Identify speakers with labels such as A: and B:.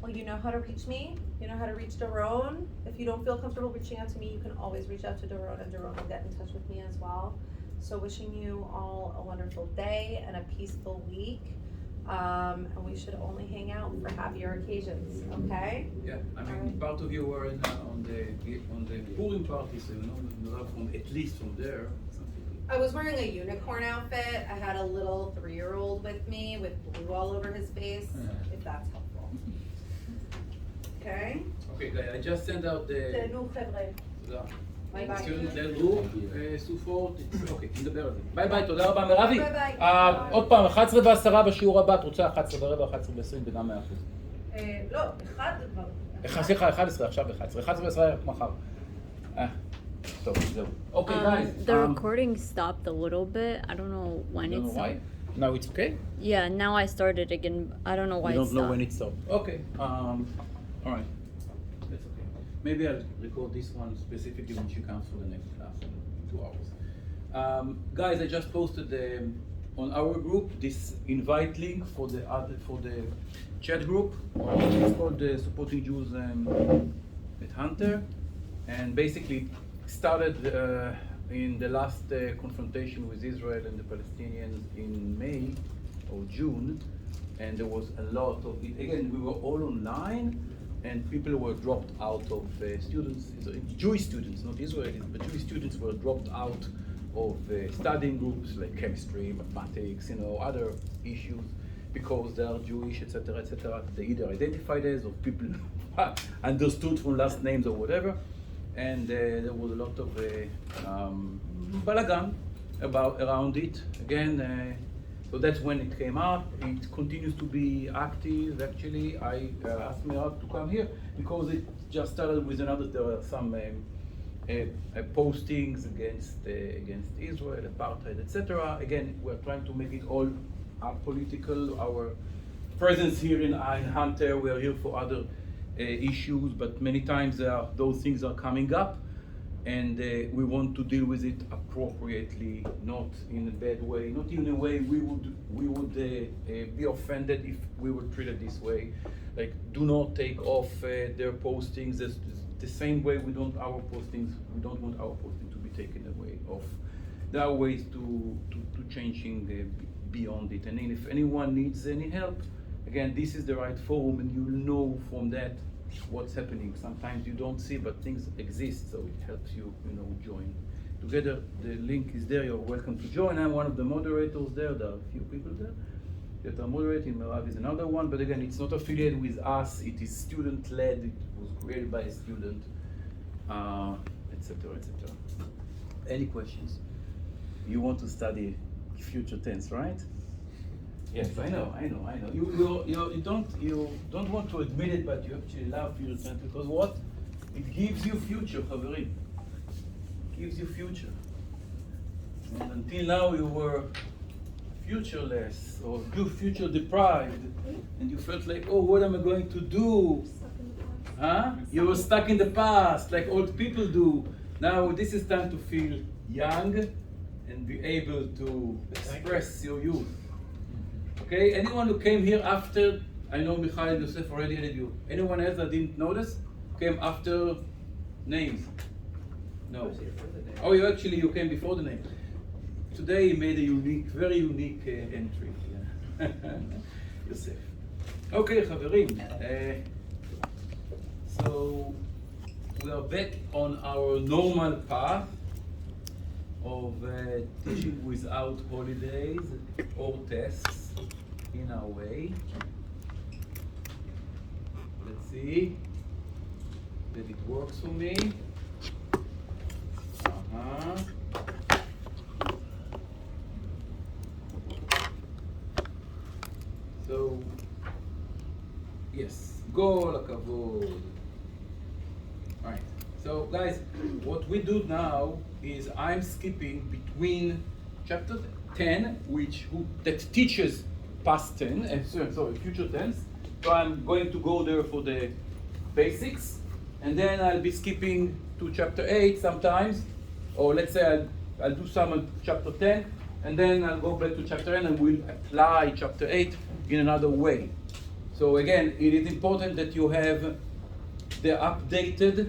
A: Well, you know how to reach me. You know how to reach Daron. If you don't feel comfortable reaching out to me, you can always reach out to Daron, and Daron will get in touch with me as well. So wishing you all a wonderful day and a peaceful week. And we should only hang out for happier occasions, okay?
B: Yeah, I mean,
A: Alright.
B: part of you were on the Purim party, so you know from at least from there. Some people.
A: I was wearing a unicorn outfit. I had a little 3-year-old with me with blue all over his face, if that's helpful. Okay?
B: Okay, guys, I just sent out the
A: תהנו חבר'ה.
B: תודה.
A: ביי ביי.
B: student led group, סופות, אוקיי, נדבר על זה. ביי ביי, תודה רבה מירבי.
A: ביי ביי.
B: עוד פעם, 11:10 בשיעור הבא, את רוצה 11:15, 11:20 וגם 100%.
A: לא, אחד כבר.
B: סליחה, 11, עכשיו 11, 11:10 מחר. טוב, זהו. אוקיי, guys.
C: The recording stopped a little bit. I don't know when
B: I don't
C: it
B: know why.
C: stopped.
B: Now it's okay?
C: Yeah, now I started again. I don't know why
B: You
C: it
B: don't know
C: stopped.
B: when it stopped. Okay. All right. That's okay. Maybe I'll record this one specifically when she comes for the next class in 2 hours. Guys, I just posted on our group this invite link for the chat group. It's called Supporting Jews at Hunter, and basically started in the last confrontation with Israel and the Palestinians in May or June, and there was a lot of it. Again, we were all online, and people were dropped out of students, Jewish students, not Israelis, but Jewish students were dropped out of studying groups like chemistry, mathematics, other issues, because they are Jewish, etc., etc. They either identified as or people understood from last names or whatever, and there was a lot of balagan around it. Again, so that's when it came up. It continues to be active. Actually, I asked Mirav to come here because it just started with another. There were some postings against Israel, apartheid, etc. Again, we're trying to make it all apolitical. Our presence here in Hunter, we are here for other issues, but many times those things are coming up, and we want to deal with it appropriately, not in a bad way, not in a way we would be offended if we were treated this way. Like, do not take off their postings the same way we don't want our postings to be taken away off. There are ways to changing beyond it, and if anyone needs any help, again, this is the right forum, and you'll know from that what's happening. Sometimes you don't see, but things exist, so it helps you, join. Together, the link is there. You're welcome to join. I'm one of the moderators there. There are a few people there that are moderating. Merav is another one, but again, it's not affiliated with us. It is student-led. It was created by a student, etc., etc. Any questions? You want to study future tense, right? Yes, I know. You don't want to admit it, but you actually love future tense because what? It gives you future, חברים. It gives you future. And until now you were futureless or future deprived, and you felt like, oh, what am I going to do? Huh? You were stuck in the past, like old people do. Now this is time to feel young and be able to express your youth. Okay, anyone who came here after, I know Michael and Yosef already added you. Anyone else that didn't notice? Came after names? No. Oh, you came before the name. Today he made a very unique entry. Yeah. Yosef. Okay, חברים. So we are back on our normal path of teaching without holidays or tests. In our way. Let's see that it works for me. So, yes, כל הכבוד. Alright, so guys, what we do now is I'm skipping between chapter 10, that teaches past tense, future tense. So I'm going to go there for the basics, and then I'll be skipping to chapter 8 sometimes, or let's say I'll do some on chapter 10, and then I'll go back to chapter 10 and we'll apply chapter 8 in another way. So again, it is important that you have the updated